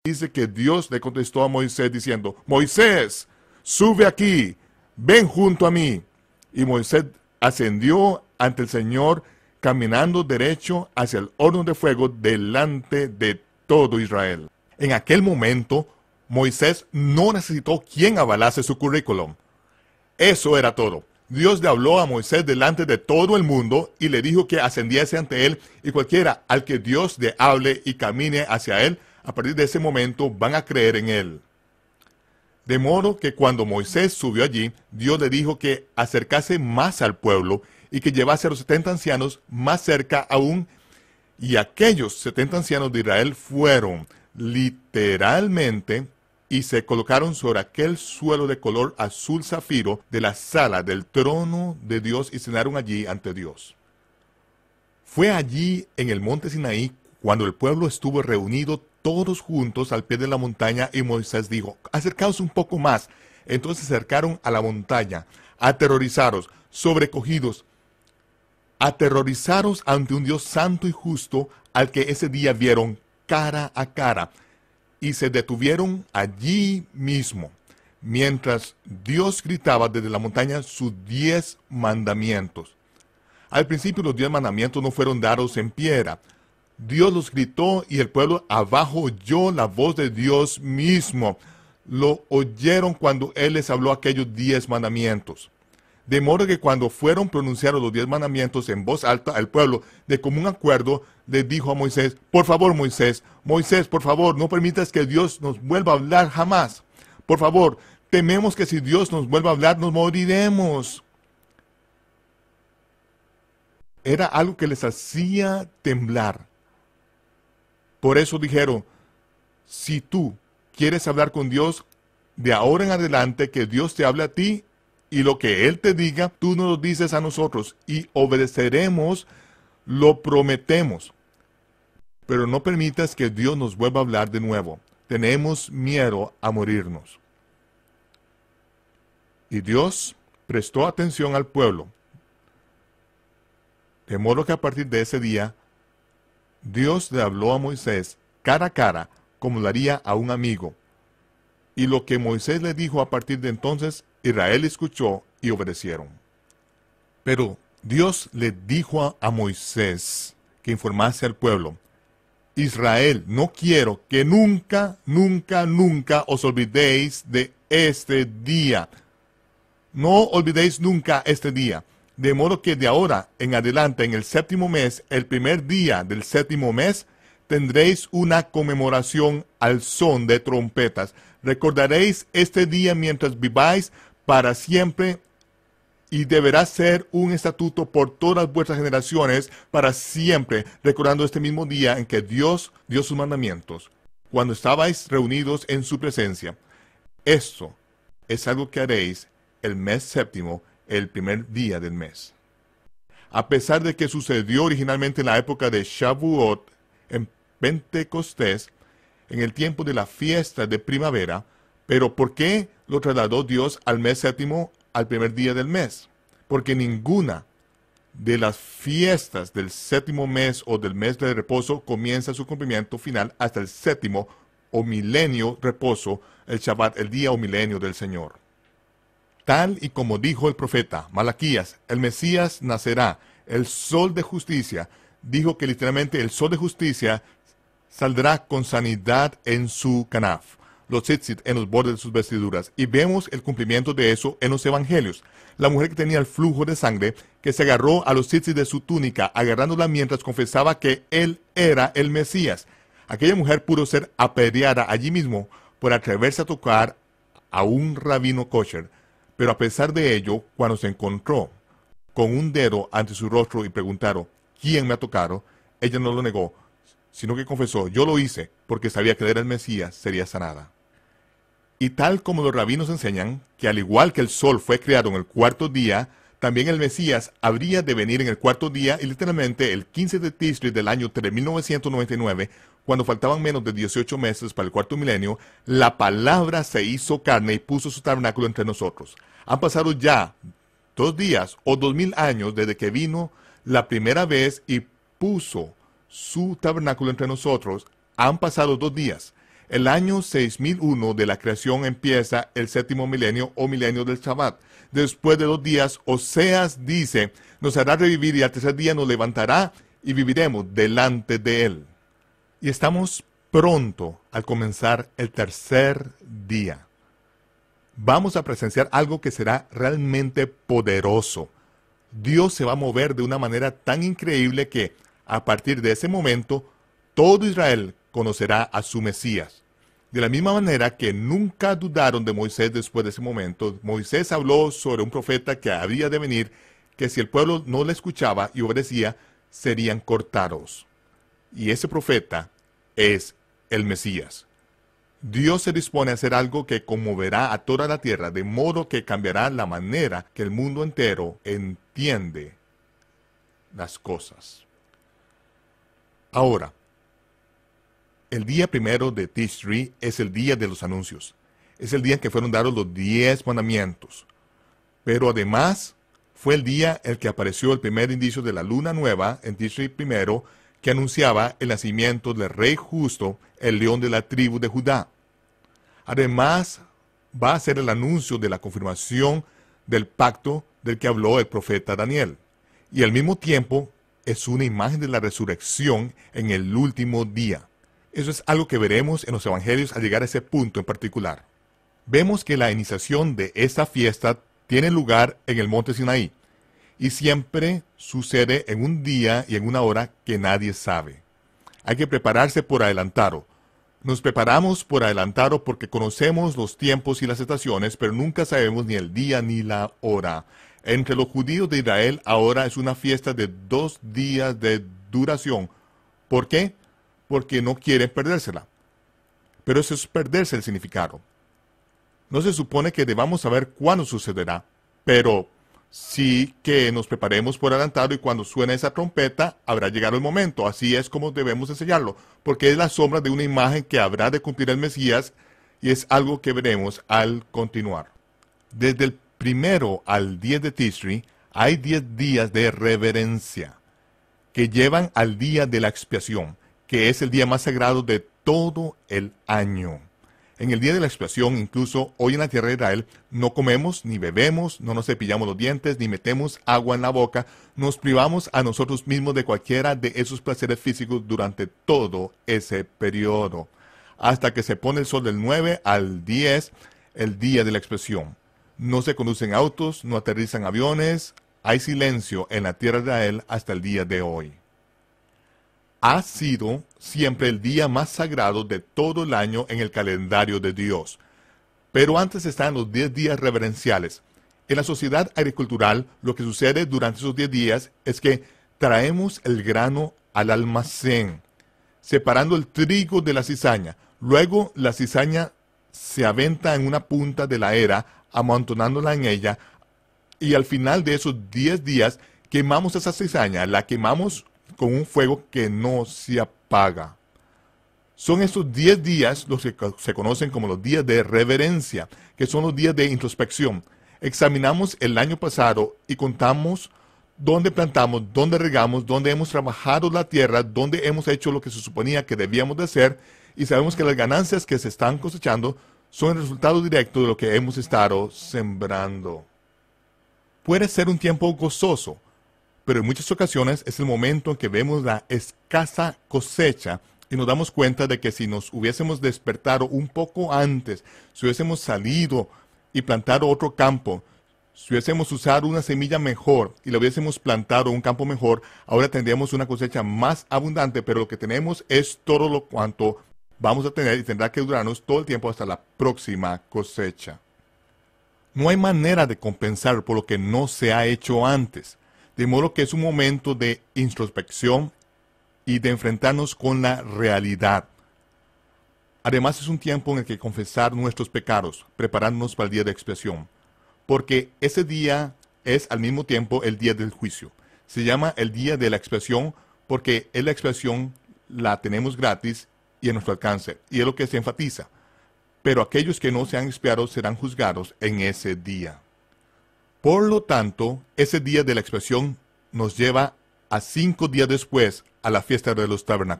dice que Dios le contestó a Moisés diciendo, Moisés, sube aquí, ven junto a mí. Y Moisés ascendió ante el Señor, caminando derecho hacia el horno de fuego delante de todo Israel. En aquel momento, Moisés no necesitó quien avalase su currículum. Eso era todo. Dios le habló a Moisés delante de todo el mundo y le dijo que ascendiese ante él, y cualquiera al que Dios le hable y camine hacia él, a partir de ese momento van a creer en él. De modo que cuando Moisés subió allí, Dios le dijo que acercase más al pueblo y que llevase a los 70 ancianos más cerca aún. Y aquellos 70 ancianos de Israel fueron literalmente y se colocaron sobre aquel suelo de color azul zafiro de la sala del trono de Dios y cenaron allí ante Dios. Fue allí en el monte Sinaí cuando el pueblo estuvo reunido todos juntos al pie de la montaña y Moisés dijo, acercaos un poco más. Entonces se acercaron a la montaña, aterrorizados, sobrecogidos, aterrorizados ante un Dios santo y justo al que ese día vieron cara a cara. Y se detuvieron allí mismo, mientras Dios gritaba desde la montaña sus 10 mandamientos. Al principio los 10 mandamientos no fueron dados en piedra. Dios los gritó y el pueblo abajo oyó la voz de Dios mismo. Lo oyeron cuando Él les habló aquellos 10 mandamientos. De modo que cuando fueron pronunciados los 10 mandamientos en voz alta, el pueblo, de común acuerdo, le dijo a Moisés, por favor, Moisés, por favor, no permitas que Dios nos vuelva a hablar jamás. Por favor, tememos que si Dios nos vuelve a hablar, nos moriremos. Era algo que les hacía temblar. Por eso dijeron, si tú quieres hablar con Dios, de ahora en adelante que Dios te hable a ti, y lo que Él te diga, tú nos lo dices a nosotros, y obedeceremos, lo prometemos. Pero no permitas que Dios nos vuelva a hablar de nuevo. Tenemos miedo a morirnos. Y Dios prestó atención al pueblo. De modo que a partir de ese día, Dios le habló a Moisés cara a cara, como lo haría a un amigo. Y lo que Moisés le dijo a partir de entonces, Israel escuchó y obedecieron. Pero Dios le dijo a Moisés que informase al pueblo, Israel, no quiero que nunca os olvidéis de este día. No olvidéis nunca este día. De modo que de ahora en adelante, en el 7º mes, el primer día del 7º mes, tendréis una conmemoración al son de trompetas. Recordaréis este día mientras viváis para siempre, y deberá ser un estatuto por todas vuestras generaciones para siempre, recordando este mismo día en que Dios dio sus mandamientos, cuando estabais reunidos en su presencia. Esto es algo que haréis el mes 7º, el primer día del mes. A pesar de que sucedió originalmente en la época de Shavuot, en Pentecostés, en el tiempo de la fiesta de primavera, pero ¿por qué lo trasladó Dios al mes 7º, al primer día del mes? Porque ninguna de las fiestas del 7º mes o del mes de reposo comienza su cumplimiento final hasta el 7º o milenio reposo, el Shabbat, el día o milenio del Señor. Tal y como dijo el profeta Malaquías, el Mesías nacerá, el sol de justicia. Dijo que literalmente el sol de justicia saldrá con sanidad en su canaf, los tzitzit en los bordes de sus vestiduras. Y vemos el cumplimiento de eso en los evangelios. La mujer que tenía el flujo de sangre, que se agarró a los tzitzit de su túnica, agarrándola mientras confesaba que él era el Mesías. Aquella mujer pudo ser apedreada allí mismo por atreverse a tocar a un rabino kosher. Pero a pesar de ello, cuando se encontró con un dedo ante su rostro y preguntaron, ¿quién me ha tocado?, ella no lo negó, sino que confesó, yo lo hice porque sabía que era el Mesías, sería sanada. Y tal como los rabinos enseñan, que al igual que el sol fue creado en el 4º día, también el Mesías habría de venir en el 4º día, y literalmente el 15 de Tisri del año 3999, cuando faltaban menos de 18 meses para el 4º milenio, la palabra se hizo carne y puso su tabernáculo entre nosotros. Han pasado ya 2 días o 2000 años desde que vino la primera vez y puso su tabernáculo entre nosotros. Han pasado 2 días. El año 6001 de la creación empieza el séptimo milenio o milenio del Shabbat. Después de 2 días, Oseas dice, nos hará revivir y al tercer día nos levantará y viviremos delante de él. Y estamos pronto al comenzar el tercer día. Vamos a presenciar algo que será realmente poderoso. Dios se va a mover de una manera tan increíble que, a partir de ese momento, todo Israel conocerá a su Mesías. De la misma manera que nunca dudaron de Moisés después de ese momento, Moisés habló sobre un profeta que había de venir, que si el pueblo no le escuchaba y obedecía, serían cortados. Y ese profeta es el Mesías. Dios se dispone a hacer algo que conmoverá a toda la tierra, de modo que cambiará la manera que el mundo entero entiende las cosas. Ahora, el día primero de Tishri es el día de los anuncios. Es el día en que fueron dados los 10 mandamientos. Pero además, fue el día en que apareció el primer indicio de la luna nueva, en Tishri primero, que anunciaba el nacimiento del rey justo, el león de la tribu de Judá. Además, va a ser el anuncio de la confirmación del pacto del que habló el profeta Daniel. Y al mismo tiempo, es una imagen de la resurrección en el último día. Eso es algo que veremos en los evangelios al llegar a ese punto en particular. Vemos que la iniciación de esta fiesta tiene lugar en el monte Sinaí, y siempre sucede en un día y en una hora que nadie sabe. Hay que prepararse por adelantado. Nos preparamos por adelantado porque conocemos los tiempos y las estaciones, pero nunca sabemos ni el día ni la hora. Entre los judíos de Israel ahora es una fiesta de 2 días de duración. ¿Por qué? Porque no quieren perdérsela. Pero eso es perderse el significado. No se supone que debamos saber cuándo sucederá, pero sí que nos preparemos por adelantado y cuando suene esa trompeta habrá llegado el momento. Así es como debemos enseñarlo, porque es la sombra de una imagen que habrá de cumplir el Mesías y es algo que veremos al continuar. Desde el 1 al 10 de Tishri hay 10 días de reverencia que llevan al día de la expiación, que es el día más sagrado de todo el año. En el día de la expiación, incluso hoy en la tierra de Israel, no comemos ni bebemos, no nos cepillamos los dientes, ni metemos agua en la boca, nos privamos a nosotros mismos de cualquiera de esos placeres físicos durante todo ese periodo, hasta que se pone el sol del 9 al 10, el día de la expiación. No se conducen autos, no aterrizan aviones, hay silencio en la tierra de Israel hasta el día de hoy. Ha sido siempre el día más sagrado de todo el año en el calendario de Dios. Pero antes están los 10 días reverenciales. En la sociedad agricultural, lo que sucede durante esos 10 días es que traemos el grano al almacén, separando el trigo de la cizaña. Luego la cizaña se aventa en una punta de la era, amontonándola en ella, y al final de esos 10 días quemamos esa cizaña, la quemamos con un fuego que no se apaga. Son estos 10 días los que se conocen como los días de reverencia, que son los días de introspección. Examinamos el año pasado y contamos dónde plantamos, dónde regamos, dónde hemos trabajado la tierra, dónde hemos hecho lo que se suponía que debíamos de hacer, y sabemos que las ganancias que se están cosechando son el resultado directo de lo que hemos estado sembrando. Puede ser un tiempo gozoso, pero en muchas ocasiones es el momento en que vemos la escasa cosecha y nos damos cuenta de que si nos hubiésemos despertado un poco antes, si hubiésemos salido y plantado otro campo, si hubiésemos usado una semilla mejor y lo hubiésemos plantado en un campo mejor, ahora tendríamos una cosecha más abundante, pero lo que tenemos es todo lo cuanto vamos a tener y tendrá que durarnos todo el tiempo hasta la próxima cosecha. No hay manera de compensar por lo que no se ha hecho antes. De modo que es un momento de introspección y de enfrentarnos con la realidad. Además es un tiempo en el que confesar nuestros pecados, preparándonos para el día de expiación. Porque ese día es al mismo tiempo el día del juicio. Se llama el día de la expiación porque es la expiación la tenemos gratis y a nuestro alcance. Y es lo que se enfatiza. Pero aquellos que no sean expiados serán juzgados en ese día. Por lo tanto, ese día de la expiación nos lleva a 5 días después a la fiesta de los tabernáculos.